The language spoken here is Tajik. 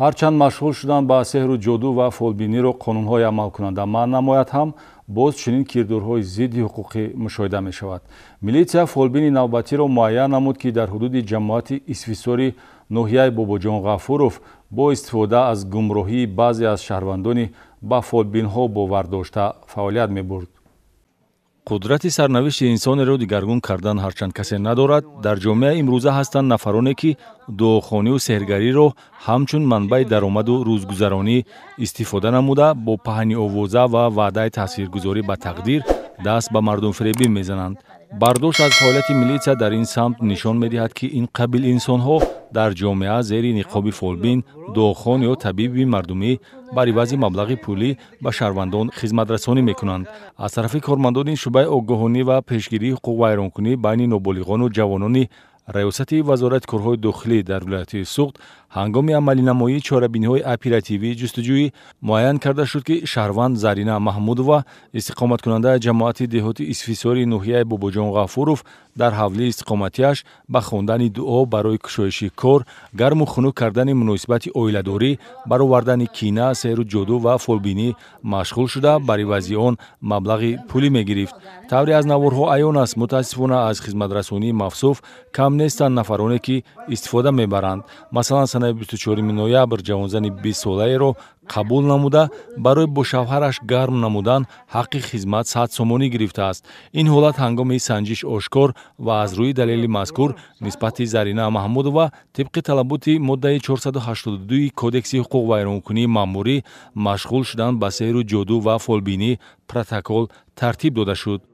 ҳарчанд машғул шудан ба сеҳру ҷоду ва фолбиниро қонунҳои амалкунанда манъ намояд ҳам, боз чунин кирдорҳои зидди ҳуқуқӣ мушоҳида мешавад. Милитсия фолбини навбатиро муайян намуд, ки дар ҳудуди ҷамоати исфисори ноҳияи Бобоҷон Ғафуров бо истифода аз гумроҳии баъзе аз шаҳрвандони ба фолбинҳо бовар дошта фаъолият мебурд. қудрати сарнавишти инсонеро дигаргун кардан ҳарчанд касе надорад, дар ҷомеаи имрӯза ҳастанд нафароне, ки дуохонию сеҳргариро ҳамчун манбаи даромаду рӯзгузаронӣ истифода намуда, бо паҳни овоза ва ваъдаи таъсиргузорӣ ба тақдир даст ба мардумфиребӣ мезананд. бардошт аз фаъолияти милитсия дар ин самт нишон медиҳад, ки ин қабил инсонҳо дар ҷомеа зери ниқоби фолбин, дуохон ё табиби мардумӣ бар ивази маблағи пулӣ ба шаҳрвандон хизматрасонӣ мекунанд. Аз тарафи кормандони шуъбаи огоҳонӣ ва пешгирии ҳуқуқ вайронкунӣ байни ноболиғону ҷавонони раёсати вазорати корҳои дохилӣ дар вилояти Суғд ҳангоми амалинамоии чорабиниҳои оперативии ҷустуҷӯӣ муайян карда шуд, ки шаҳрванд Зарина Маҳмудова, истиқоматкунандаи ҷамоати деҳоти исфисори ноҳияи Бобоҷон Ғафуров, дар ҳавлии истиқоматиаш ба хондани дуо барои кушоиши кор, гарму хунук кардани муносибати оиладорӣ, баровардани кина, сеҳру ҷоду ва фолбинӣ машғул шуда, бар ивази он маблағи пулӣ мегирифт. тавре аз наворҳо аён аст, мутаассифона аз хизматрасонии мавсуф кам нестанд нафароне, ки истифода мебаранд. Масалан, санаи 24 ноябр ҷавонзани 20 солаеро қабул намуда, барои бо шавҳараш гарм намудан ҳаққи хизмат 100 сомонӣ гирифтааст. Ин ҳолат ҳангоми санҷиш ошкор ва аз рӯи далели мазкур нисбати Зарина Маҳмудова тибқи талаботи моддаи 482 Кодекси ҳуқуқ вайронкунии маъмурӣ машғул шудан ба сеҳру ҷоду ва фолбинӣ протокол тартиб дода шуд.